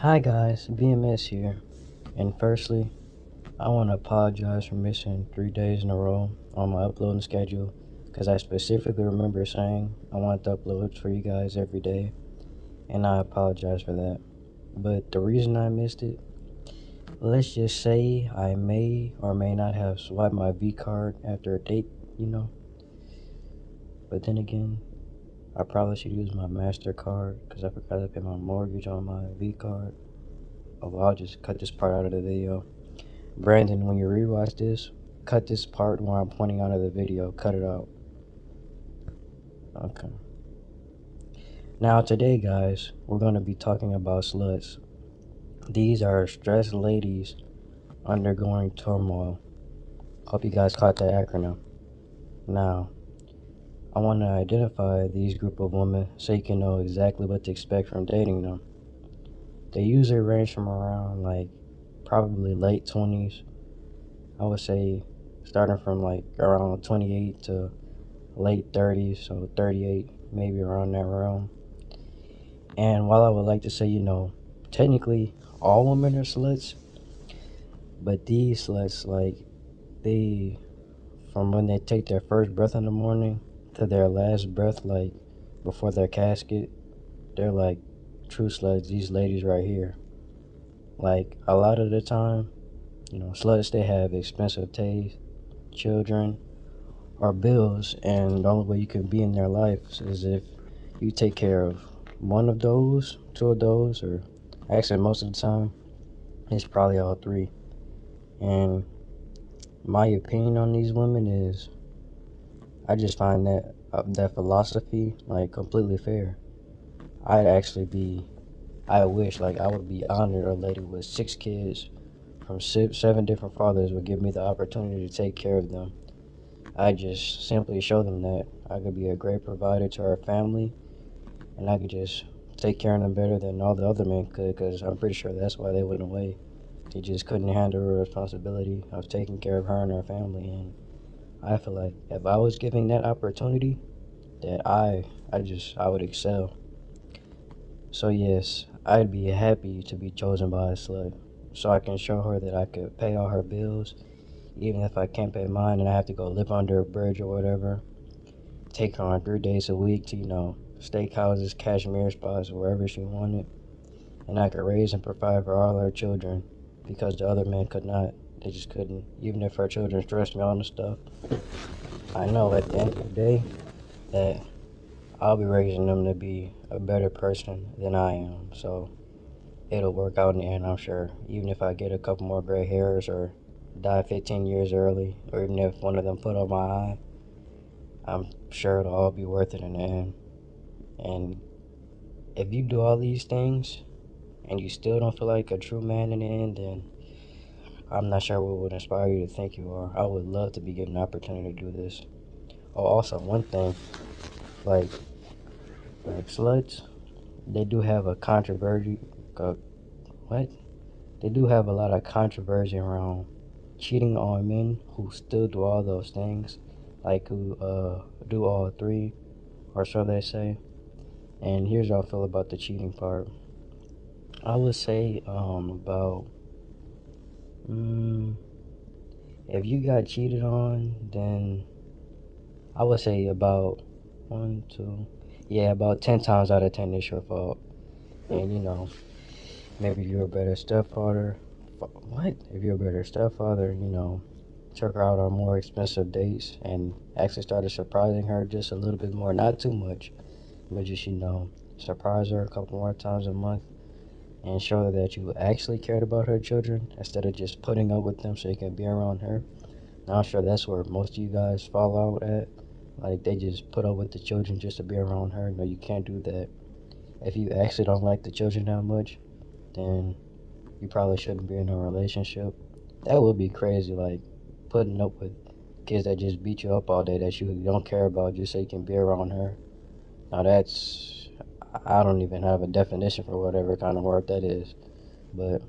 Hi guys, BMS here, and firstly, I want to apologize for missing 3 days in a row on my uploading schedule because I specifically remember saying I wanted to upload for you guys every day, and I apologize for that. But the reason I missed it, let's just say I may or may not have swiped my V card after a date, you know, but then again, I probably should use my MasterCard because I forgot to pay my mortgage on my V card. Oh, well, I'll just cut this part out of the video. Brandon, when you rewatch this, cut this part where I'm pointing out of the video. Cut it out. Okay. Now, today, guys, we're going to be talking about sluts. These are stressed ladies undergoing turmoil. Hope you guys caught that acronym. Now, I want to identify these group of women so you can know exactly what to expect from dating them. They usually range from around probably late 20s. I would say starting from around 28 to late 30s, so 38, maybe around that realm. And while I would like to say, technically all women are sluts, but these sluts, they, from when they take their first breath in the morning to their last breath, before their casket, they're like true sluts, these ladies right here. Like, a lot of the time, sluts, they have expensive taste, children, or bills, and the only way you can be in their life is if you take care of one of those, two of those, or actually most of the time, it's probably all three. And my opinion on these women is, I just find that philosophy completely fair. I'd actually be, I wish I would be honored a lady with 6 kids from seven different fathers would give me the opportunity to take care of them. I just simply show them that I could be a great provider to our family, and I could just take care of them better than all the other men could, because I'm pretty sure that's why they went away. They just couldn't handle the responsibility of taking care of her and her family, and I feel like if I was given that opportunity, that I would excel. So yes, I'd be happy to be chosen by a slut, so I can show her that I could pay all her bills, even if I can't pay mine and I have to go live under a bridge or whatever. Take her on 3 days a week to, steakhouses, cashmere spots, wherever she wanted. And I could raise and provide for all her children because the other men could not. They just couldn't. Even if her children stressed me out and stuff, I know at the end of the day that I'll be raising them to be a better person than I am. So it'll work out in the end, I'm sure. Even if I get a couple more gray hairs or die 15 years early, or even if one of them put on my eye, I'm sure it'll all be worth it in the end. And if you do all these things and you still don't feel like a true man in the end, then I'm not sure what would inspire you to think you are. I would love to be given the opportunity to do this. Oh, also, one thing, like, sluts, they do have a controversy. Uh, what? They do have a lot of controversy around cheating on men who still do all those things, like who do all three, or so they say. And here's how I feel about the cheating part. I would say about mm, if you got cheated on, then I would say about one, two, yeah, about 10 times out of 10 it's your fault. And maybe you're a better stepfather. What? If you're a better stepfather, took her out on more expensive dates and actually started surprising her just a little bit more, not too much, but just surprise her a couple more times a month and show her that you actually cared about her children instead of just putting up with them so you can be around her. Now, I'm sure that's where most of you guys fall out at. Like, they just put up with the children just to be around her. No, you can't do that. If you actually don't like the children that much, then you probably shouldn't be in a relationship. That would be crazy, like, putting up with kids that just beat you up all day that you don't care about just so you can be around her. Now, I don't even have a definition for whatever kind of work that is. But,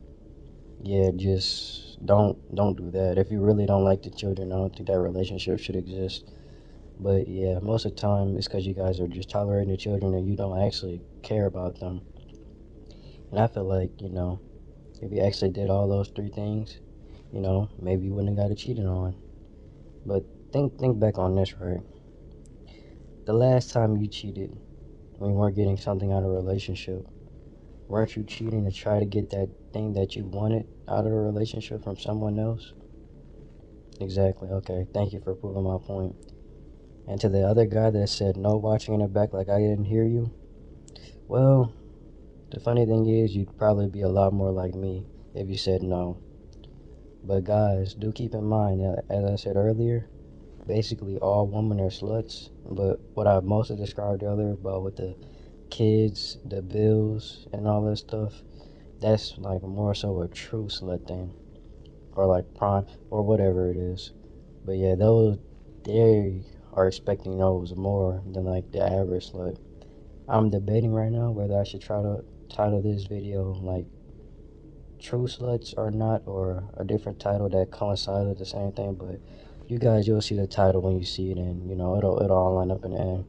yeah, just don't do that. If you really don't like the children, I don't think that relationship should exist. But yeah, most of the time it's because you guys are just tolerating the children and you don't actually care about them. And I feel like, if you actually did all those three things, maybe you wouldn't have got it cheated on. But think back on this, right? The last time you cheated when you weren't getting something out of a relationship, weren't you cheating to try to get that thing that you wanted out of a relationship from someone else? Exactly. Okay. Thank you for proving my point. And to the other guy that said no, watching in the back like I didn't hear you, well, the funny thing is you'd probably be a lot more like me if you said no. But guys, do keep in mind that, as I said earlier, basically all women are sluts. But what I mostly described earlier about with the kids, the bills, and all that stuff, that's like more so a true slut thing, or like prime, or whatever it is. But yeah, those they are expecting those more than like the average slut. I'm debating right now whether I should try to title this video like "True Sluts" or not, or a different title that coincides with the same thing. But you guys, you'll see the title when you see it, and it'll all line up in the end.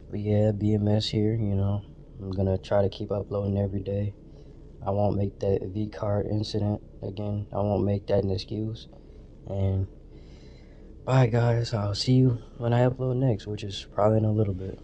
But yeah, BMS here. I'm gonna try to keep uploading every day. I won't make that V card incident again. I won't make that an excuse. And bye, guys. I'll see you when I upload next, which is probably in a little bit.